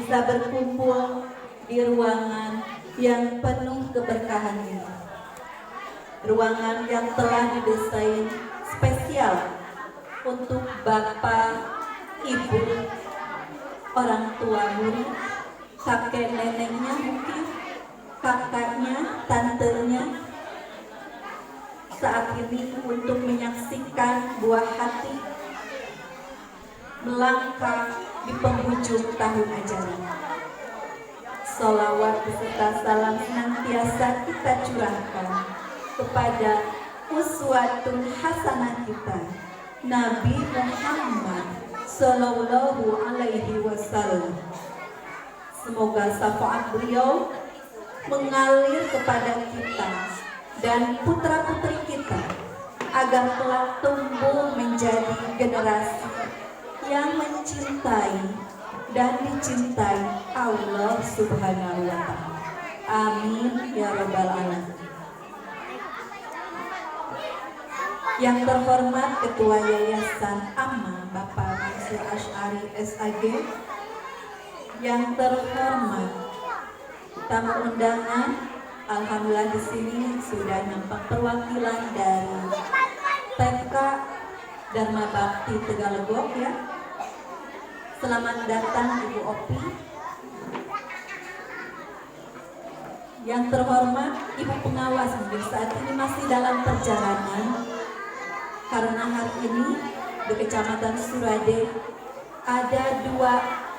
bisa berkumpul di ruangan yang penuh keberkahan ini. Ruangan yang telah didesain spesial untuk Bapak, Ibu, orang tua murid, kakek neneknya mungkin, kakaknya, tantenya, saat ini untuk menyaksikan buah hati melangkah di penghujung tahun ajaran. Sholawat beserta salam senantiasa kita curahkan kepada uswatun hasanah kita, Nabi Muhammad Sallallahu Alaihi Wasallam. Semoga syafaat beliau mengalir kepada kita dan putra-putri kita agar kelak tumbuh menjadi generasi yang mencintai dan dicintai Allah Subhanahu wa Ta'ala. Amin ya rabbal alamin. Yang terhormat Ketua Yayasan Amma Bapak Mansur Asy'ari SAG, yang terhormat tamu undangan, alhamdulillah di sini sudah nampak perwakilan dari TK Dharma Bakti Tegalegok ya. Selamat datang Ibu Opi. Yang terhormat Ibu Pengawas, mungkin saat ini masih dalam perjalanan karena hari ini di Kecamatan Surade ada 2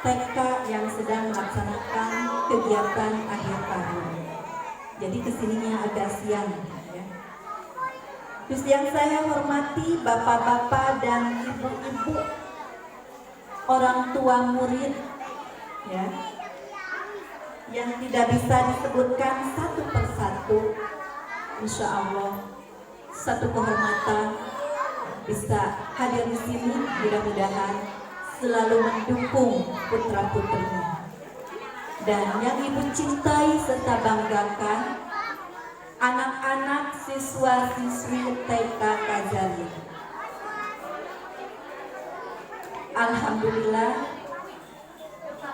TK yang sedang melaksanakan kegiatan akhir tahun. Jadi kesininya agak siang ya. Terus yang saya hormati bapak-bapak dan ibu-ibu, orang tua murid ya, yang tidak bisa disebutkan satu persatu, insya Allah satu kehormatan bisa hadir di sini, mudah-mudahan selalu mendukung putra-putrinya. Dan yang ibu cintai serta banggakan, anak-anak siswa-siswi TK Kajari. Alhamdulillah,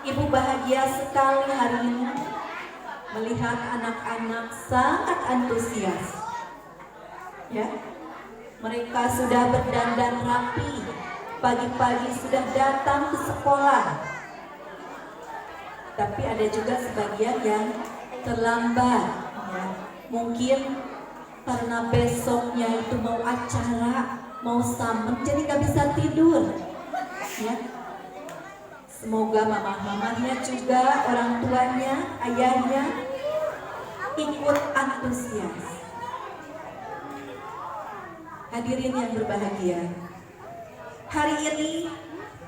ibu bahagia sekali hari ini melihat anak-anak sangat antusias. Ya, mereka sudah berdandan rapi, pagi-pagi sudah datang ke sekolah. Tapi ada juga sebagian yang terlambat, ya. Mungkin karena besoknya itu mau acara, mau summer, jadi gak bisa tidur. Ya. Semoga mama-mamanya juga, orang tuanya, ayahnya ikut antusias. Hadirin yang berbahagia, hari ini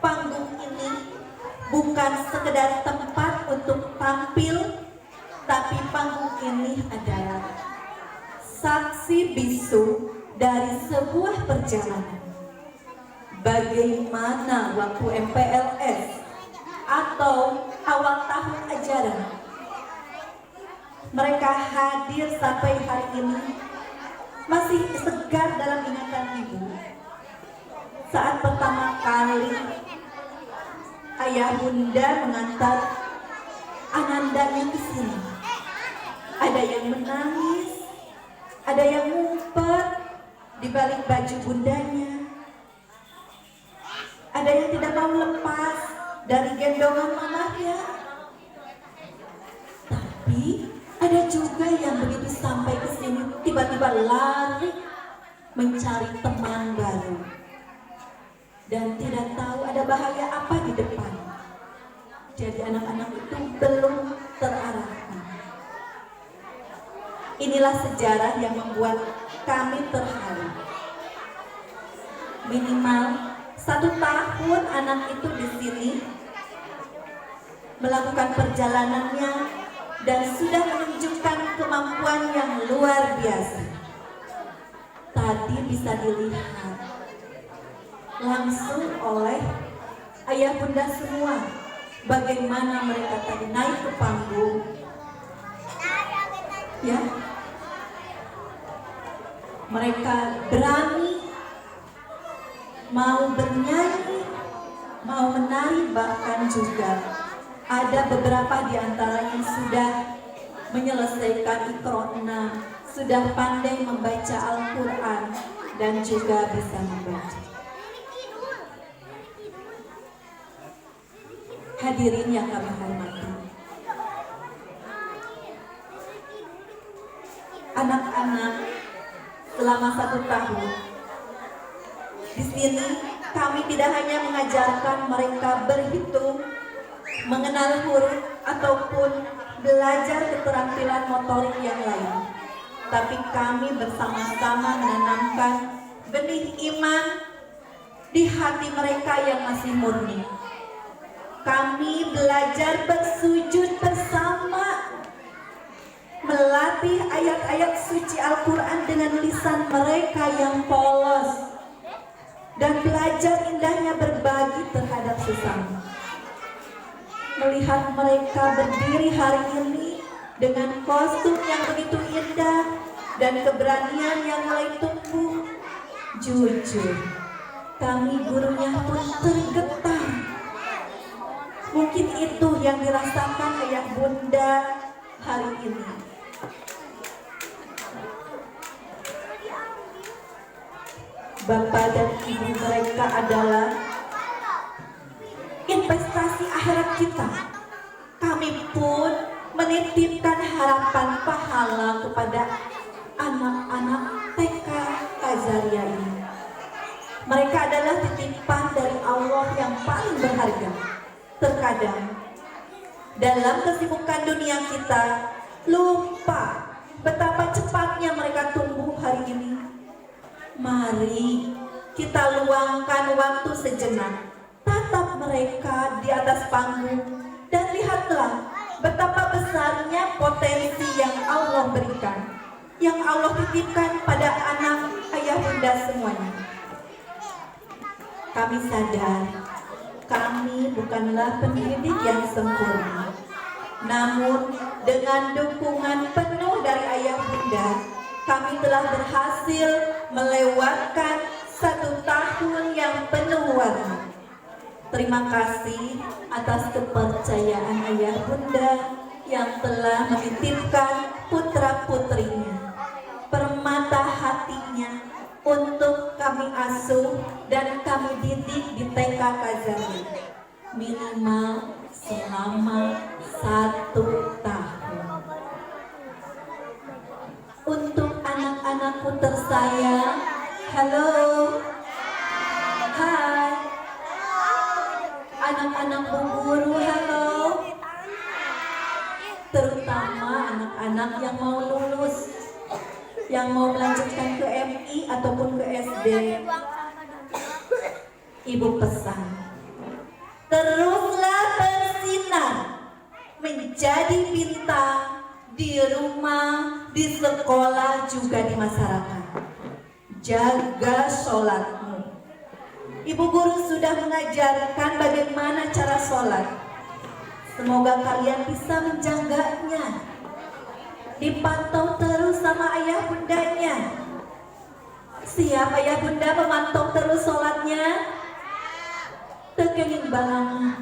panggung ini bukan sekedar tempat untuk tampil, tapi panggung ini adalah saksi bisu dari sebuah perjalanan. Bagaimana waktu MPLS atau awal tahun ajaran mereka hadir sampai hari ini masih segar dalam ingatan ibu. Saat pertama kali ayah bunda mengantar anandanya ke sini, ada yang menangis, ada yang ngumpet di balik baju bundanya, ada yang tidak mau lepas dari gendongan mamahnya. Tapi ada juga yang begitu sampai ke sini tiba-tiba lari mencari teman baru dan tidak tahu ada bahaya apa di depan. Jadi anak-anak itu belum terarahkan. Inilah sejarah yang membuat kami terharu. Minimal 1 tahun anak itu di sini melakukan perjalanannya dan sudah menunjukkan kemampuan yang luar biasa. Tadi bisa dilihat langsung oleh ayah bunda semua bagaimana mereka tadi naik ke panggung, ya, mereka berani mau bernyanyi, mau menari, bahkan juga Ada beberapa di antara yang sudah menyelesaikan Iqra 6, sudah pandai membaca Al-Quran dan juga bisa membaca. Hadirin yang kami hormati, anak-anak selama 1 tahun di sini kami tidak hanya mengajarkan mereka berhitung, mengenal huruf ataupun belajar keterampilan motorik yang lain, tapi kami bersama-sama menanamkan benih iman di hati mereka yang masih murni. Kami belajar bersujud bersama, melatih ayat-ayat suci Al-Quran dengan lisan mereka yang polos, dan belajar indahnya berbagi terhadap sesama. Melihat mereka berdiri hari ini dengan kostum yang begitu indah dan keberanian yang mulai tumbuh, jujur kami gurunya pun tergetar. Mungkin itu yang dirasakan ayah bunda hari ini. Bapak dan ibu mereka adalah investasi akhirat kita. Kami pun menitipkan harapan pahala kepada anak-anak TK Azaria ini. Mereka adalah titipan dari Allah yang paling berharga. Terkadang dalam kesibukan dunia kita lupa betapa cepatnya mereka tumbuh hari ini. Mari kita luangkan waktu sejenak, tatap mereka di atas panggung, dan lihatlah betapa besarnya potensi yang Allah berikan, yang Allah titipkan pada anak ayah bunda semuanya. Kami sadar kami bukanlah pendidik yang sempurna, namun dengan dukungan penuh dari ayah bunda, kami telah berhasil melewatkan 1 tahun yang penuh warna. Terima kasih atas kepercayaan ayah bunda yang telah menitipkan putra-putrinya, permata hatinya, untuk kami asuh dan kami didik di TK Azaria minimal selama 1 tahun. Untuk anak-anakku tersayang, halo, hai, anak-anak Bu Guru, halo, terutama anak-anak yang mau lulus, yang mau melanjutkan ke MI ataupun ke SD. Ibu pesan, teruslah bersinar, menjadi bintang di rumah, di sekolah, juga di masyarakat. Jaga sholatmu. Ibu guru sudah mengajarkan bagaimana cara sholat. Semoga kalian bisa menjaganya. Dipantau terus sama ayah bundanya. Siap ayah bunda memantau terus sholatnya? Tekenging banget.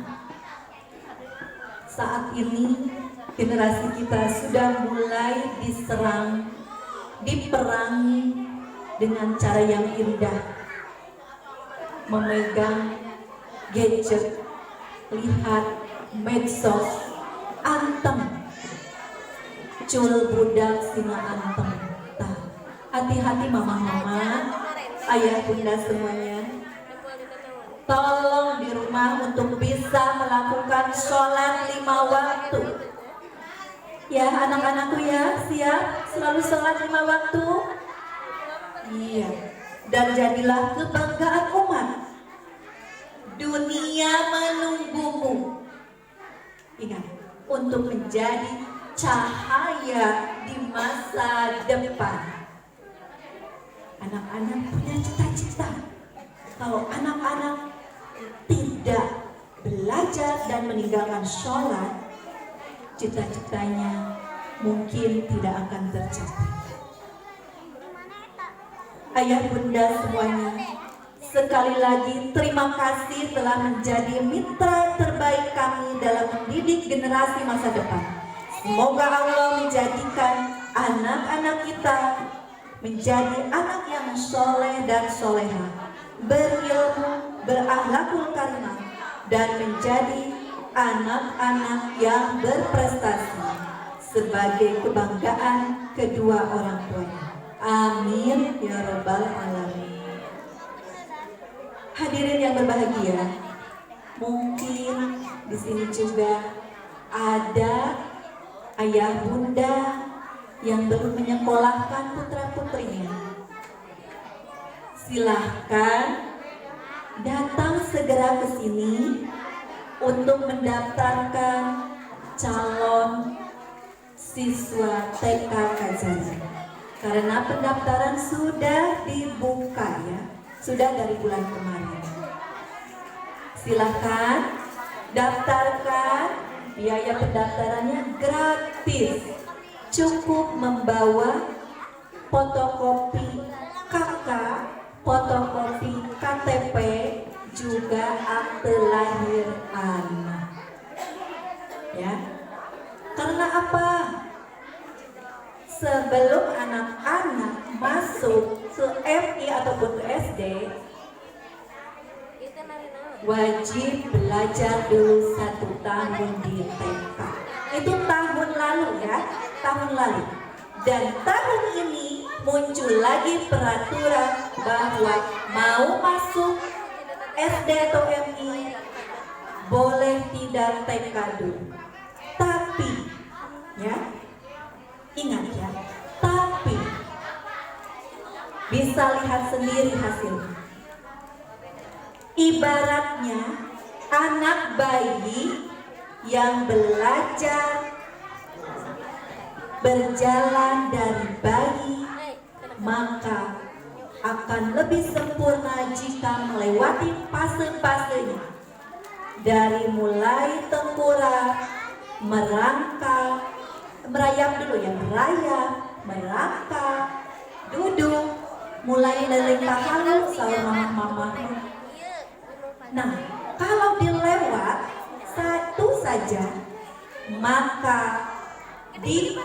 Saat ini generasi kita sudah mulai diserang, diperangi dengan cara yang indah, memegang gadget, lihat medsos, antem, cul budak sina antem. Hati-hati mama-mama, ayah bunda semuanya, tolong di rumah untuk bisa melakukan sholat 5 waktu. Ya anak-anakku ya, siap selalu sholat 5 waktu. Iya, dan jadilah kebanggaan umat. Dunia menunggumu. Ingat, untuk menjadi cahaya di masa depan. Anak-anak punya cita-cita. Kalau anak-anak tidak belajar dan meninggalkan sholat, cita-citanya mungkin tidak akan tercapai. Ayah bunda semuanya, sekali lagi terima kasih telah menjadi mitra terbaik kami dalam mendidik generasi masa depan. Semoga Allah menjadikan anak-anak kita menjadi anak yang soleh dan soleha, berilmu, berakhlakul karimah, dan menjadi anak-anak yang berprestasi sebagai kebanggaan kedua orang tuanya. Amin ya rabbal alamin. Hadirin yang berbahagia, mungkin di sini juga ada ayah bunda yang belum menyekolahkan putra-putrinya. Silahkan datang segera ke sini untuk mendaftarkan calon siswa TK Kajari. Karena pendaftaran sudah dibuka ya, sudah dari bulan kemarin. Silahkan daftarkan, biaya pendaftarannya gratis. Cukup membawa fotokopi KK, fotokopi KTP, juga akte lahir anak. Ya, karena apa? Sebelum anak-anak masuk ke MI ataupun ke SD, wajib belajar dulu 1 tahun di TK. Itu tahun lalu ya, tahun lalu. Dan tahun ini muncul lagi peraturan bahwa mau masuk SD atau MI boleh tidak TK dulu. Tapi ya, ingat ya, tapi bisa lihat sendiri hasilnya. Ibaratnya anak bayi yang belajar berjalan dari bayi, maka akan lebih sempurna jika melewati fase-fasenya, dari mulai tengkurap, merangkak, merayap dulu ya, merayap, merangkak, duduk, mulai lelengkah halus sama mama-mama. Nah, kalau dilewat satu saja, maka di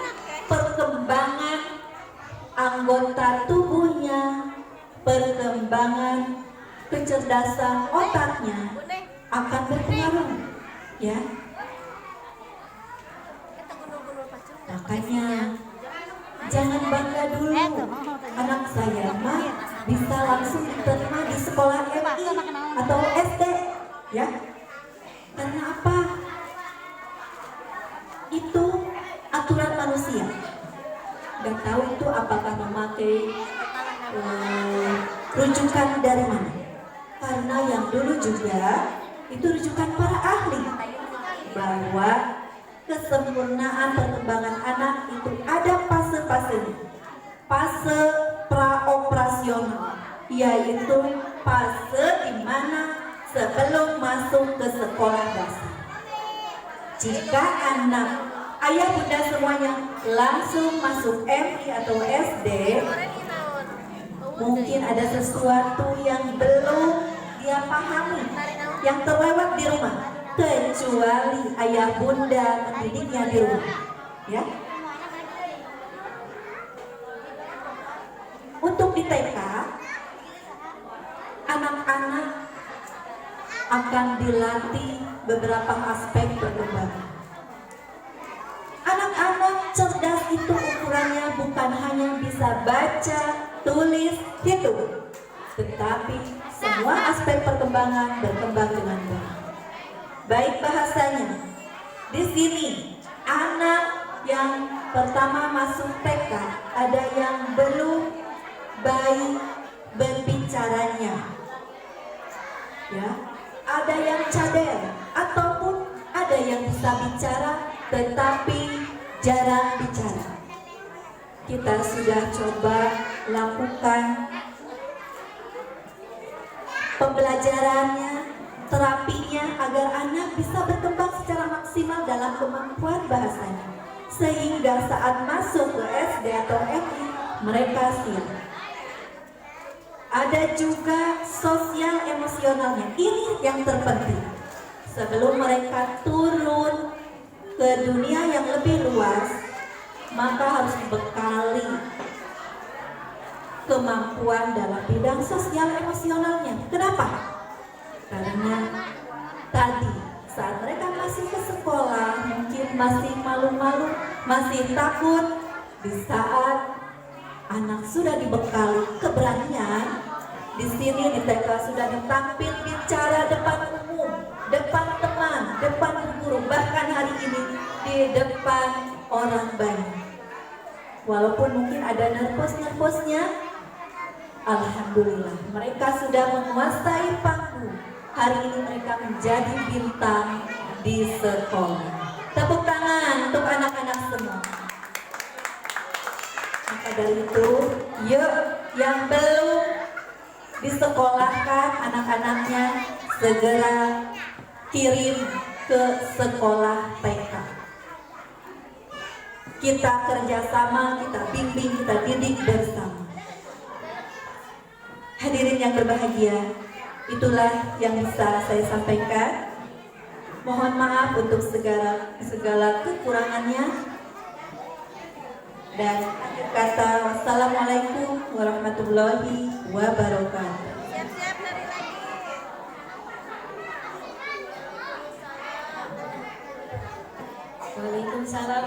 perkembangan anggota tubuhnya, perkembangan kecerdasan otaknya akan berpengaruh, ya. Makanya jangan bangga dulu, anak saya mah bisa langsung diterima di sekolah MI atau SD, ya. Karena apa? Itu aturan manusia. Gak tahu itu apakah memakai rujukan dari mana. Karena yang dulu juga itu rujukan para ahli, bahwa kesempurnaan perkembangan anak itu ada fase-fasenya. Fase praoperasional, yaitu fase di mana sebelum masuk ke sekolah dasar. Jika anak, ayah bunda semuanya langsung masuk MI atau SD, mungkin ada sesuatu yang belum dia pahami, yang terlewat di rumah, kecuali ayah bunda mendidiknya di rumah, ya. Untuk di TK, anak-anak akan dilatih beberapa aspek perkembangan. Anak-anak cerdas itu ukurannya bukan hanya bisa baca, tulis, hitung, tetapi semua aspek perkembangan berkembang dengan baik. Baik bahasanya, di sini anak yang pertama masuk TK ada yang belum baik berbicaranya, ya, ada yang cadel ataupun ada yang bisa bicara tetapi jarang bicara. Kita sudah coba lakukan pembelajarannya, terapinya agar anak bisa berkembang secara maksimal dalam kemampuan bahasanya, sehingga saat masuk ke SD atau MI mereka siap. ada juga sosial emosionalnya. Ini yang terpenting. Sebelum mereka turun ke dunia yang lebih luas, maka harus dibekali kemampuan dalam bidang sosial emosionalnya. Kenapa? Karena tadi saat mereka masih ke sekolah mungkin masih malu-malu, masih takut. Di saat anak sudah dibekali keberanian, di sini di TK sudah ditampil bicara depan umum, depan teman, depan guru, bahkan hari ini di depan orang banyak. Walaupun mungkin ada nervous-nervousnya, alhamdulillah mereka sudah menguasai panggung. Hari ini mereka menjadi bintang di sekolah. Tepuk tangan untuk anak-anak semua. Maka dari itu, yuk yang belum disekolahkan anak-anaknya segera kirim ke sekolah TK. Kita kerjasama, kita bimbing, kita didik bersama. Hadirin yang berbahagia, itulah yang bisa saya sampaikan. Mohon maaf untuk segala kekurangannya. Dan akhir kata, wassalamualaikum warahmatullahi wabarakatuh. Siap-siap dari lagi. Waalaikumsalam